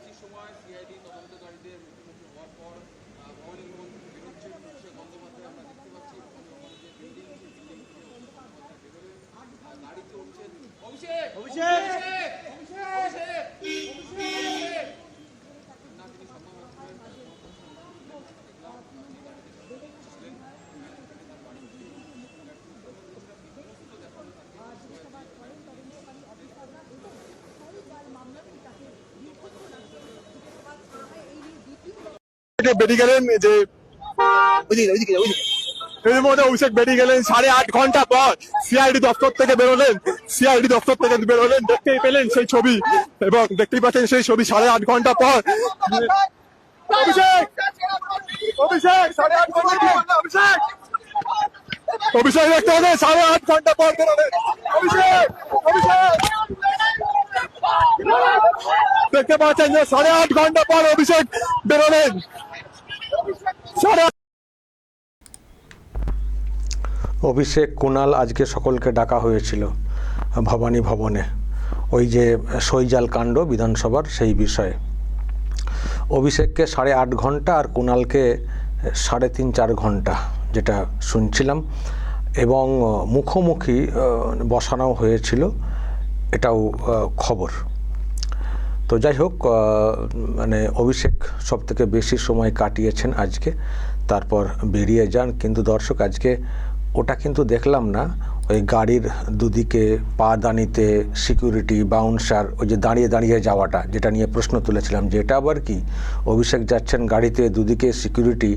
বেশি সময় সিআইডি তদন্তকারীদের মুখোমুখি হওয়ার পর ভবানী ভবন বেরোচ্ছেন অভিষেক বন্দ্যোপাধ্যায়। আমরা দেখতে পাচ্ছি ভবানী ভবনের যে বিল্ডিং, সেই বিল্ডিং থেকে অভিষেক বন্দ্যোপাধ্যায় বেরোলেন, গাড়িতে উঠছেন। অভিষেক অভিষেক অভিষেক অভিষেক অভিষেক না, তিনি সংবাদ মাধ্যমের দেখলাম তিনি গাড়িতে ছিলেন। বেরিয়ে গেলেন যে এর মধ্যে অভিষেক বেরিয়ে গেলেন 8.5 ঘন্টা পর সিআইডি দপ্তর থেকে বেরোলেন। সিআইডি দপ্তর থেকে বেরোলেন, দেখতেই পেলেন সেই ছবি এবং দেখতেই পাচ্ছেন সেই ছবি 8.5 ঘন্টা পর অভিষেক অভিষেক 8.5 ঘন্টা পর অভিষেক অভিষেক দেখতে হবে 8.5 ঘন্টা পর বেরোলেন অভিষেক অভিষেক দেখতে পাচ্ছেন যে 8.5 ঘন্টা পর অভিষেক বেরোলেন। অভিষেক কুণাল আজকে সকলকে ডাকা হয়েছিল ভবানী ভবনে, ওই যে শৈজাল কাণ্ড বিধানসভার সেই বিষয়ে। অভিষেককে 8.5 ঘন্টা আর কুণালকে 3.5-4 ঘন্টা যেটা শুনছিলাম, এবং মুখোমুখি বসানো হয়েছিল, এটাও খবর। তো যাই হোক, মানে অভিষেক সবথেকে বেশি সময় কাটিয়েছেন আজকে, তারপর বেরিয়ে যান। কিন্তু দর্শক, আজকে ওটা কিন্তু দেখলাম না, ওই গাড়ির দুদিকে পাদানিতে সিকিউরিটি বাউন্সার, ওই যে দাঁড়িয়ে দাঁড়িয়ে যাওয়াটা, যেটা নিয়ে প্রশ্ন তুলেছিলাম যে এটা আবার কি, অভিষেক যাচ্ছেন গাড়িতে দুদিকে সিকিউরিটি।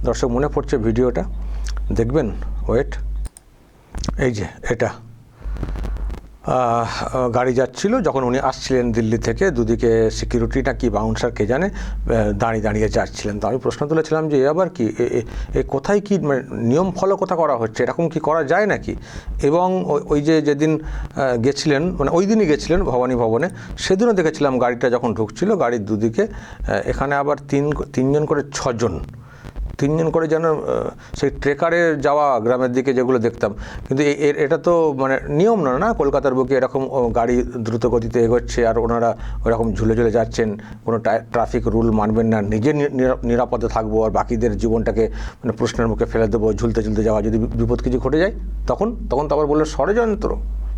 দর্শক মনে পড়ছে ভিডিওটা, দেখবেন, ওয়েট, এই যে এটা গাড়ি যাচ্ছিল যখন উনি আসছিলেন দিল্লি থেকে, দুদিকে সিকিউরিটিটা কি বাউন্সার কে জানে দাঁড়িয়ে দাঁড়িয়ে যাচ্ছিলেন। তো আমি প্রশ্ন তুলেছিলাম যে আবার কি, এ কোথায় কি নিয়ম ফলো কোথা করা হচ্ছে, এরকম কি করা যায় নাকি? এবং ওই যে যেদিন গেছিলেন, মানে ওই দিনই গেছিলেন ভবানী ভবনে, সেদিনও দেখেছিলাম গাড়িটা যখন ঢুকছিল, গাড়ির দুদিকে এখানে আবার তিনজন করে 6 জন, 3 জন করে যেন সেই ট্রেকারে যাওয়া গ্রামের দিকে যেগুলো দেখতাম। কিন্তু এটা তো মানে নিয়ম না কলকাতার বুকে এরকম গাড়ি দ্রুত গতিতে এগোচ্ছে আর ওনারা ওরকম ঝুলে ঝুলে যাচ্ছেন, কোনো ট্রাফিক রুল মানবেন না, নিজে নিরাপদে থাকবো আর বাকিদের জীবনটাকে মানে প্রশ্নের মুখে ফেলে দেবো, ঝুলতে ঝুলতে যাওয়া, যদি বিপদ কিছু ঘটে যায় তখন তো আবার বললেন ষড়যন্ত্র।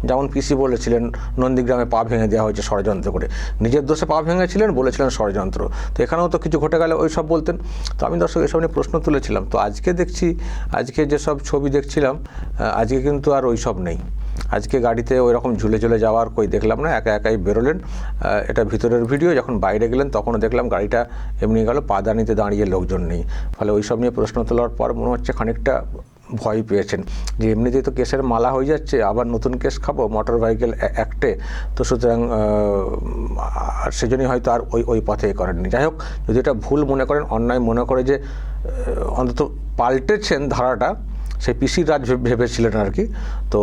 যেমন পিসি বলেছিলেন নন্দীগ্রামে পা ভেঙে দেওয়া হয়েছে ষড়যন্ত্র করে, নিজের দোষে পা ভেঙেছিলেন, বলেছিলেন ষড়যন্ত্র। তো এখানেও তো কিছু ঘটে গেলে ওই সব বলতেন। তো আমি দর্শক এসব নিয়ে প্রশ্ন তুলেছিলাম। তো আজকে দেখছি, আজকে যেসব ছবি দেখছিলাম, আজকে কিন্তু আর ওই সব নেই। আজকে গাড়িতে ওই রকম ঝুলে ঝুলে যাওয়ার কই দেখলাম না, একা একাই বেরোলেন। এটা ভিতরের ভিডিও, যখন বাইরে গেলেন তখনও দেখলাম গাড়িটা এমনি গেল, পাদানিতে দাঁড়িয়ে লোকজন নেই। ফলে ওই সব নিয়ে প্রশ্ন তোলার পর মনে হচ্ছে খানিকটা ভয় পেয়েছেন যে এমনিতেই তো কেসের মালা হয়ে যাচ্ছে, আবার নতুন কেস খাবো মোটর ভেহিকেল অ্যাক্টে। তো সুতরাং সেজন্যই হয়তো আর ওই পথে করেননি। যাই হোক, যদি এটা ভুল মনে করেন, অন্যায় মনে করে যে অন্তত পাল্টেছেন ধারাটা, সেই পিসির রাজ ভেবেছিলেন আর কি। তো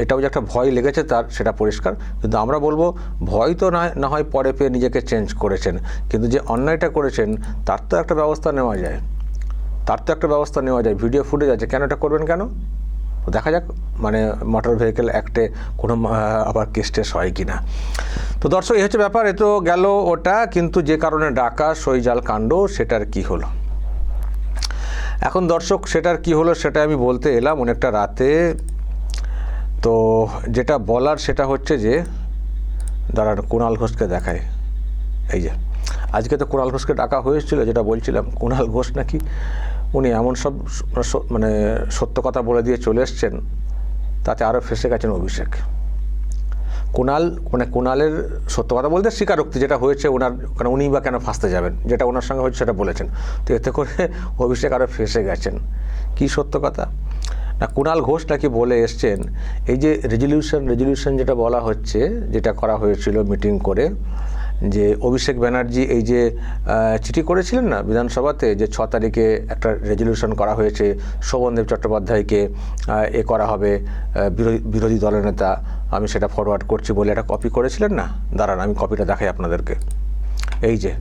এটাও যে একটা ভয় লেগেছে তার, সেটা পরিষ্কার। কিন্তু আমরা বলবো ভয় তো না হয় পরে পেয়ে নিজেকে চেঞ্জ করেছেন, কিন্তু যে অন্যায়টা করেছেন তার তো একটা ব্যবস্থা নেওয়া যায়, ভিডিও ফুটেজ আছে, কেন এটা করবেন কেন? দেখা যাক মানে মোটর ভেহিকেল অ্যাক্টে কোনো আবার কেস টেস হয় কি না। তো দর্শক, এই হচ্ছে ব্যাপার। এ তো গেল ওটা, কিন্তু যে কারণে ডাকা শৈজাল কাণ্ড, সেটার কি হলো এখন দর্শক? সেটার কি হলো সেটা আমি বলতে এলাম অনেকটা রাতে। তো যেটা বলার সেটা হচ্ছে যে, দাঁড়ান কুণাল ঘোষকে দেখায়। এই যে আজকে তো কুণাল ঘোষকে ডাকা হয়েছিল, যেটা বলছিলাম, কুণাল ঘোষ নাকি উনি এমন সব মানে সত্য কথা বলে দিয়ে চলে এসছেন, তাতে আরও ফেঁসে গেছেন অভিষেক। কুণালের সত্য কথা বলতে স্বীকারোক্তি যেটা হয়েছে ওনার, কারণ উনি বা কেন ফাঁসতে যাবেন, যেটা ওনার সঙ্গে হয়েছে সেটা বলেছেন। তো এতে করে অভিষেক আরও ফেঁসে গেছেন। কি সত্য কথা না, কুণাল ঘোষ নাকি বলে এসছেন, এই যে রেজলিউশন যেটা বলা হচ্ছে, যেটা করা হয়েছিল মিটিং করে, যে অভিষেক ব্যানার্জি এই যে চিঠি করেছিলেন না বিধানসভাতে, যে 6 তারিখে একটা রেজলিউশন করা হয়েছে, শোভনদেব চট্টোপাধ্যায়কে করা হবে বিরোধী দলের নেতা, আমি সেটা ফরওয়ার্ড করছি বলে একটা কপি করেছিলেন না। দাঁড়ান আমি কপিটা দেখাই আপনাদেরকে। এই যে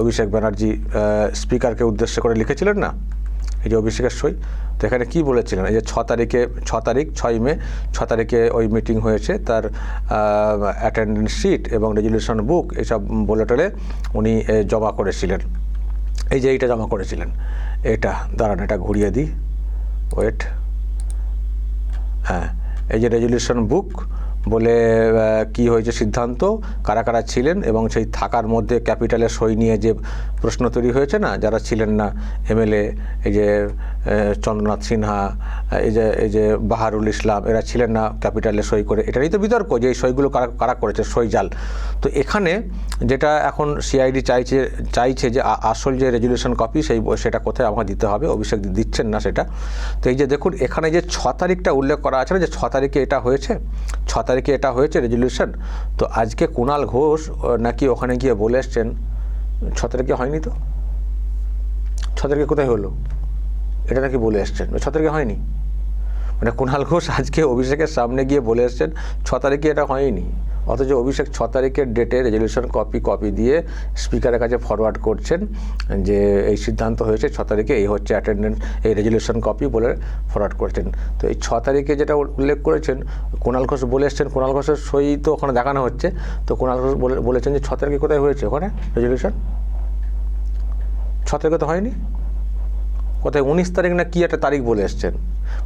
অভিষেক ব্যানার্জি স্পিকারকে উদ্দেশ্য করে লিখেছিলেন না, এই যে অভিষেকের সই। তো এখানে কী বলেছিলেন, এই যে 6 তারিখ 6 মে 6 তারিখে ওই মিটিং হয়েছে, তার অ্যাটেন্ডেন্স শিট এবং রেজলিউশন বুক এইসব বলে টলে উনি জমা করেছিলেন। এই যে এইটা জমা করেছিলেন, এটা দাঁড়ান, এটা ঘুরিয়ে দিই, ওয়েট, হ্যাঁ, এই যে রেজলিউশন বুক বলে কি হয়েছে সিদ্ধান্ত, কারা কারা ছিলেন এবং সেই থাকার মধ্যে ক্যাপিটালের সই নিয়ে যে প্রশ্ন তৈরি হয়েছে না, যারা ছিলেন না এমএলএ, এই যে চন্দ্রনাথ সিনহা, এই যে বাহারুল ইসলাম, এরা ছিলেন না ক্যাপিটালে সই করে, এটারই তো বিতর্ক যে এই সইগুলো কারা কারা করেছে, সই জাল। তো এখানে যেটা এখন সিআইডি চাইছে যে আসল যে রেজলিউশন কপি সেটা কোথায় আমাকে দিতে হবে, অভিষেক দিচ্ছেন না সেটা। তো এই যে দেখুন এখানে যে 6 তারিখটা উল্লেখ করা আছে না, যে 6 তারিখে এটা হয়েছে, 6 তারিখে এটা হয়েছে রেজলিউশন। তো আজকে কুণাল ঘোষ নাকি ওখানে গিয়ে বলে এসছেন 6 তারিখে হয়নি, তো 6 তারিখে কোথায় হলো এটা নাকি বলে এসছেন, 6 তারিখে হয়নি। মানে কুণাল ঘোষ আজকে অভিষেকের সামনে গিয়ে বলে এসছেন 6 তারিখে এটা হয়নি, অথচ অভিষেক 6 তারিখের ডেটে রেজলিউশন কপি দিয়ে স্পিকারের কাছে ফরওয়ার্ড করছেন যে এই সিদ্ধান্ত হয়েছে 6 তারিখে, এই হচ্ছে অ্যাটেন্ডেন্স, এই রেজলিউশন কপি বলে ফরওয়ার্ড করছেন। তো এই 6 তারিখে যেটা উল্লেখ করেছেন কুণাল ঘোষ বলে এসছেন, কুণাল ঘোষের সই তো ওখানে দেখানো হচ্ছে। তো কুণাল ঘোষ বলেছেন যে 6 তারিখে কোথায় হয়েছে ওখানে রেজলিউশন, 6 তারিখে তো হয়নি, কোথায় 19 তারিখ না কি একটা তারিখ বলে এসছেন।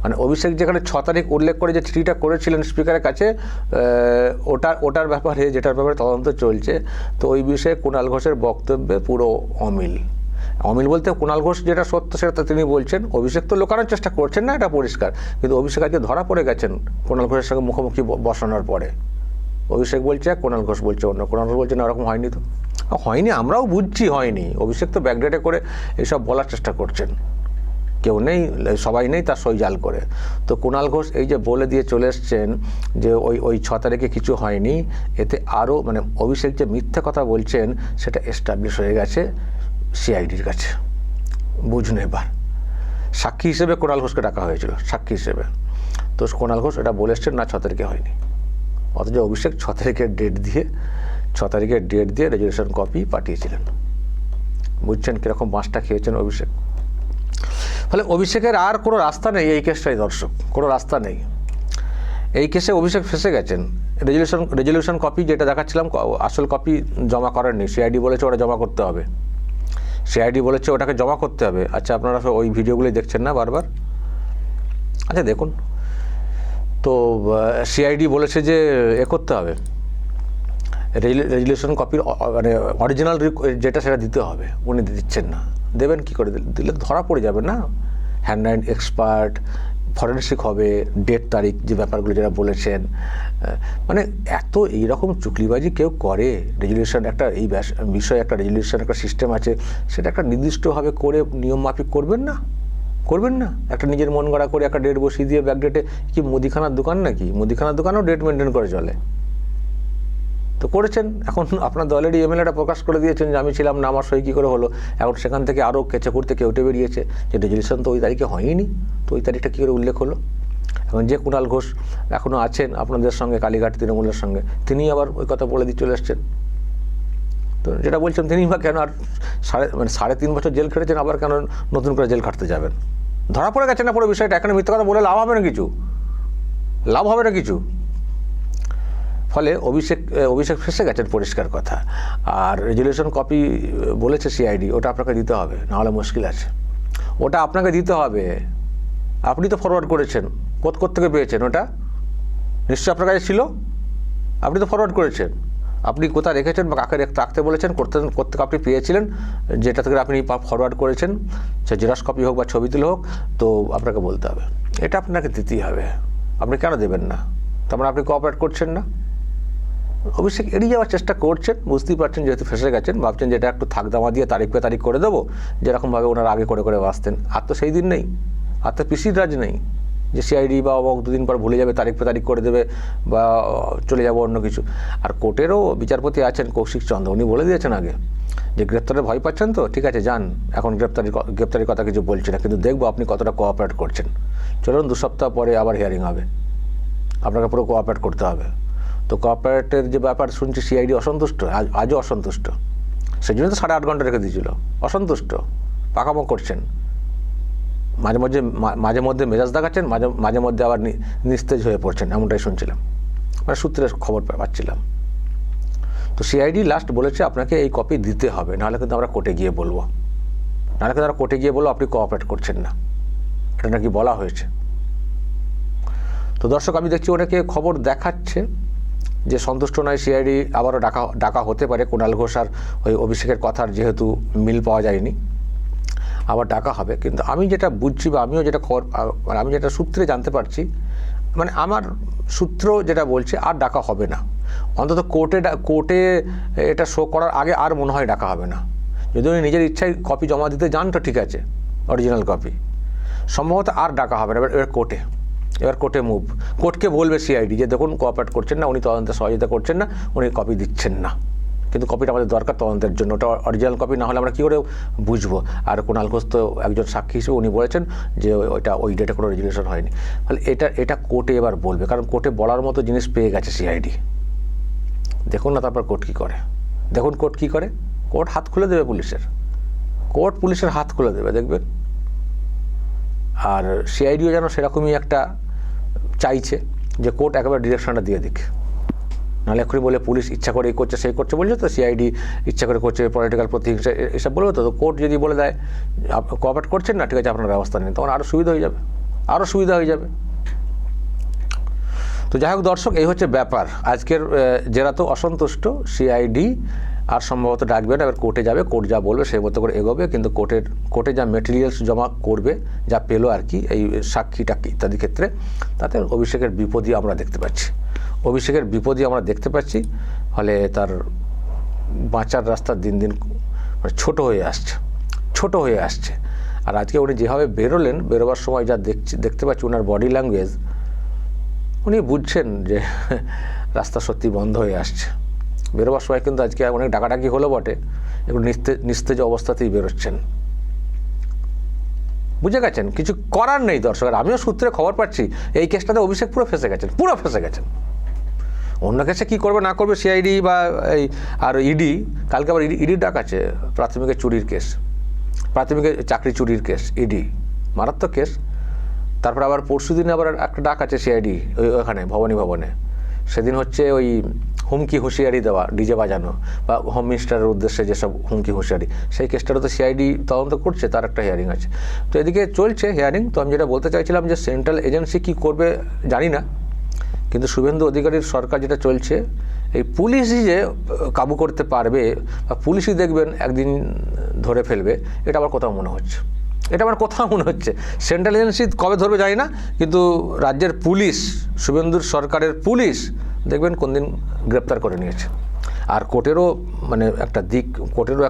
মানে অভিষেক যেখানে 6 তারিখ উল্লেখ করে যে চিঠিটা করেছিলেন স্পিকারের কাছে, ওটার ব্যাপারে, যেটার ব্যাপারে তদন্ত চলছে, তো ওই বিষয়ে কুণাল ঘোষের বক্তব্যে পুরো অমিল বলতে কুণাল ঘোষ যেটা সত্য সেটা তিনি বলছেন, অভিষেক তো লোকানোর চেষ্টা করছেন না, এটা পরিষ্কার। কিন্তু অভিষেক আজকে ধরা পড়ে গেছেন কুণাল ঘোষের সঙ্গে মুখোমুখি বসানোর পরে। অভিষেক বলছে কুণাল ঘোষ বলছে অন্য, কুণাল ঘোষ বলছে না ওরকম হয়নি, তো হয়নি, আমরাও বুঝছি হয়নি। অভিষেক তো ব্যাকডেটে করে এসব বলার চেষ্টা করছেন, কেউ নেই, সবাই নেই, তার সই জাল করে। তো কুণাল ঘোষ এই যে বলে দিয়ে চলে এসছেন যে ওই 6 তারিখে কিছু হয়নি, এতে আরও মানে অভিষেক যে মিথ্যে কথা বলছেন সেটা এস্টাবলিশ হয়ে গেছে সিআইডির কাছে। বুঝুন এবার, সাক্ষী হিসেবে কুণাল ঘোষকে ডাকা হয়েছিল, সাক্ষী হিসেবে। তো কুণাল ঘোষ এটা বলে এসছেন না 6 তারিখে হয়নি, অথচ অভিষেক 6 তারিখের ডেট দিয়ে রেজলিউশন কপি পাঠিয়েছিলেন। বুঝছেন কীরকম বাঁশটা খেয়েছেন অভিষেক। ফলে অভিষেকের আর কোনো রাস্তা নেই এই কেসটাই, দর্শক, কোনো রাস্তা নেই। এই কেসে অভিষেক ফেসে গেছেন। রেজলিউশন কপি যেটা দেখাচ্ছিলাম, আসল কপি জমা করেননি, সিআইডি বলেছে ওটা জমা করতে হবে, সিআইডি বলেছে ওটাকে জমা করতে হবে। আচ্ছা, আপনারা ওই ভিডিওগুলি দেখছেন না বারবার? আচ্ছা দেখুন, তো সিআইডি বলেছে যে করতে হবে, রেজলিউশন কপির মানে অরিজিনাল যেটা সেটা দিতে হবে, উনি দিচ্ছেন না। দেবেন কি করে? দিলে ধরা পড়ে যাবে না, হ্যান্ড রাইট এক্সপার্ট, ফরেন্সিক হবে, ডেট তারিখ যে ব্যাপারগুলো যারা বলেছেন, মানে এত এইরকম চুকলিবাজি কেউ করে? রেজলিউশন একটা এই বিষয়ে একটা রেজলিউশন একটা সিস্টেম আছে, সেটা একটা নির্দিষ্টভাবে করে নিয়ম মাফিক করবেন না, একটা নিজের মন গড়া করে একটা ডেট বসিয়ে দিয়ে ব্যাক ডেটে, কি মুদিখানার দোকান নাকি? মুদিখানার দোকানেও ডেট মেনটেন করে চলে। তো করেছেন, এখন আপনার দলেরই এমএলএটা প্রকাশ করে দিয়েছেন যে আমি ছিলাম না, আমার সই কী করে হলো। এখন সেখান থেকে আরও কেচে করতে কেউটে বেরিয়েছে যে রেজলিউশন তো ওই তারিখে হয়নি, তো ওই তারিখটা কী করে উল্লেখ হলো। এখন যে কুণাল ঘোষ এখনও আছেন আপনাদের সঙ্গে কালীঘাট তৃণমূলের সঙ্গে, তিনি আবার ওই কথা বলে দিয়ে চলে এসছেন। তো যেটা বলছেন তিনি বা কেন আর 3.5 বছর জেল খেটেছেন, আবার কেন নতুন করে জেল খাটতে যাবেন? ধরা পড়ে গেছেন না পুরো বিষয়টা। এখানে মিথ্যা কথা বলে লাভ হবে না কিছু। ফলে অভিষেক ফেসে গেছেন, পরিষ্কার কথা। আর রেজলিউশন কপি বলেছে সিআইডি, ওটা আপনাকে দিতে হবে, নাহলে মুশকিল আছে। ওটা আপনাকে দিতে হবে, আপনি তো ফরওয়ার্ড করেছেন, কোত্থেকে পেয়েছেন? ওটা নিশ্চয়ই আপনার কাছে ছিল, আপনি তো ফরওয়ার্ড করেছেন। আপনি কোথায় রেখেছেন বা কাকে রাখতে বলেছেন, কোত্থেকে আপনি পেয়েছিলেন, যেটা থেকে আপনি ফরওয়ার্ড করেছেন, সে জেরক্স কপি হোক বা ছবি তুলে হোক, তো আপনাকে বলতে হবে, এটা আপনাকে দিতেই হবে। আপনি কেন দেবেন না? তার মানে আপনি কোঅপারেট করছেন না। অভিষেক এড়িয়ে যাওয়ার চেষ্টা করছেন, বুঝতেই পারছেন, যেহেতু ফেসে গেছেন, ভাবছেন যেটা একটু থাকদামা দিয়ে তারিখ পে তারিখ করে দেবো, যেরকমভাবে ওনারা আগে করে বাঁচতেন। আর তো সেই দিন নেই, আর তো পিসির রাজ নেই যে সিআইডি বা 2 দিন পর ভুলে যাবে, তারিখ পে তারিখ করে দেবে বা চলে যাবো অন্য কিছু। আর কোর্টেরও বিচারপতি আছেন কৌশিক চন্দ্র, উনি বলে দিয়েছেন আগে যে গ্রেপ্তারে ভয় পাচ্ছেন, তো ঠিক আছে যান, এখন গ্রেপ্তারির কথা কিছু বলছি না, কিন্তু দেখবো আপনি কতটা কোঅপারেট করছেন। চলুন 2 সপ্তাহ পরে আবার হিয়ারিং হবে, আপনাকে পুরো কোঅপারেট করতে হবে। তো কোঅপারেটের যে ব্যাপার শুনছি, সিআইডি অসন্তুষ্ট, আজও অসন্তুষ্ট, সেই জন্য তো 8.5 ঘন্টা রেখে দিয়েছিল, অসন্তুষ্ট, পাকামো করছেন। মাঝে মধ্যে মেজাজ দেখাচ্ছেন, মাঝে মধ্যে আবার নিস্তেজ হয়ে পড়ছেন, এমনটাই শুনছিলাম, মানে সূত্রের খবর পাচ্ছিলাম। তো সিআইডি লাস্ট বলেছে আপনাকে এই কপি দিতে হবে, নাহলে কিন্তু আমরা কোর্টে গিয়ে বলবো, আপনি কোঅপারেট করছেন না, এটা নাকি বলা হয়েছে। তো দর্শক, আমি দেখছি অনেকে খবর দেখাচ্ছে যে সন্তুষ্ট নয় সিআইডি, আবারও ডাকা হতে পারে। কুণাল ঘোষ আর ওই অভিষেকের কথার যেহেতু মিল পাওয়া যায়নি, আবার ডাকা হবে। কিন্তু আমি যেটা বুঝছি বা আমি যেটা সূত্রে জানতে পারছি, মানে আমার সূত্র যেটা বলছে আর ডাকা হবে না, অন্তত কোর্টে এটা শো করার আগে আর মনে হয় ডাকা হবে না। যদি উনি নিজের ইচ্ছায় কপি জমা দিতে যান তো ঠিক আছে, অরিজিনাল কপি, সম্ভবত আর ডাকা হবে না। এবার কোর্টে মুভ, কোর্টকে বলবে সিআইডি যে দেখুন কোঅপারেট করছেন না, উনি তদন্তে সহযোগিতা করছেন না, উনি কপি দিচ্ছেন না, কিন্তু কপিটা আমাদের দরকার তদন্তের জন্য, ওটা অরিজিনাল কপি না হলে আমরা কী করে বুঝবো। আর কুণাল ঘোষ তো একজন সাক্ষী হিসেবে উনি বলেছেন যে ওই ডেটে কোনো রেজুলেশন হয়নি। তাহলে এটা কোর্টে এবার বলবে, কারণ কোর্টে বলার মতো জিনিস পেয়ে গেছে সিআইডি। দেখুন না তারপর কোর্ট কী করে, কোর্ট হাত খুলে দেবে পুলিশের হাত খুলে দেবে, দেখবেন। আর সিআইডিও যেন সেরকমই একটা চাইছে যে কোর্ট একেবারে ডিরেকশনটা দিয়ে দিক, নাহলে এক্ষুনি বলে পুলিশ ইচ্ছা করে এই করছে সেই করছে বলছে, তো সিআইডি ইচ্ছা করে করছে, পলিটিক্যাল প্রতিহিংসা এসব বলবে। তো কোর্ট যদি বলে দেয় কোঅপারেট করছেন না, ঠিক আছে আপনার ব্যবস্থা নেন, তখন আরও সুবিধা হয়ে যাবে। তো যাই হোক দর্শক, এই হচ্ছে ব্যাপার। আজকের জেরা তো অসন্তুষ্ট সিআইডি, আর সম্ভবত ডাকবে না, এবার কোর্টে যাবে, কোর্ট যা বলবে সেই মতো করে এগোবে। কিন্তু কোর্টে যা মেটেরিয়ালস জমা করবে, যা পেলো আর কি, এই সাক্ষী টাক্ষী ইত্যাদি ক্ষেত্রে, তাতে অভিষেকের বিপদই আমরা দেখতে পাচ্ছি। ফলে তার বাঁচার রাস্তা দিন দিন মানে ছোট হয়ে আসছে। আর আজকে উনি যেভাবে বেরোবার সময় যা দেখতে পাচ্ছি ওনার বডি ল্যাঙ্গুয়েজ, উনি বুঝছেন যে রাস্তা সত্যি বন্ধ হয়ে আসছে। বেরোবার সময় কিন্তু আজকে অনেক ডাকাডাকি হলো বটে, একটু নিস্তেজ অবস্থাতেই বেরোচ্ছেন, বুঝে গেছেন, কিছু করার নেই দর্শক। আর আমিও সূত্রে খবর পাচ্ছি এই কেসটাতে অভিষেক পুরো ফেসে গেছেন। অন্য কেসে কী করবে না করবে সিআইডি বা আর ইডি, কালকে আবার ইডির ডাক আছে, প্রাথমিক চাকরি চুরির কেস, ইডি মারাত্মক কেস। তারপর আবার পরশুদিন আবার একটা ডাক আছে সিআইডি ওখানে ভবনে, সেদিন হচ্ছে ওই হুমকি হুঁশিয়ারি দেওয়া, ডিজে বাজানো বা হোম মিনিস্টারের উদ্দেশ্যে যেসব হুমকি হুঁশিয়ারি, সেই কেসটারও তো সিআইডি তদন্ত করছে, তার একটা হিয়ারিং আছে। তো এদিকে চলছে হিয়ারিং। তো আমি যেটা বলতে চাইছিলাম যে সেন্ট্রাল এজেন্সি কী করবে জানি না, কিন্তু শুভেন্দু অধিকারীর সরকার যেটা চলছে, এই পুলিশই যে কাবু করতে পারবে বা পুলিশই দেখবেন একদিন ধরে ফেলবে, এটা আমার কোথাও মনে হচ্ছে। সেন্ট্রাল এজেন্সি কবে ধরবে জানি না, কিন্তু রাজ্যের পুলিশ, শুভেন্দুর সরকারের পুলিশ দেখবেন কোন দিন গ্রেপ্তার করে নিয়েছে। আর কোর্টেরও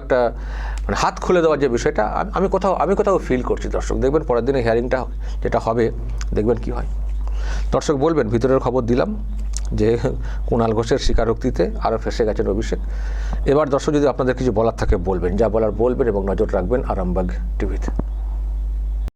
একটা মানে হাত খুলে দেওয়ার যে বিষয়টা আমি কোথাও ফিল করছি দর্শক। দেখবেন পরের দিনে হিয়ারিংটা যেটা হবে, দেখবেন কি হয়। দর্শক বলবেন, ভিতরের খবর দিলাম যে কুণাল ঘোষের স্বীকারোক্তিতে আরও ফেঁসে গেছেন অভিষেক। এবার দর্শক যদি আপনাদের কিছু বলার থাকে বলবেন, যা বলার বলবেন, এবং নজর রাখবেন আরামবাগ টিভিতে।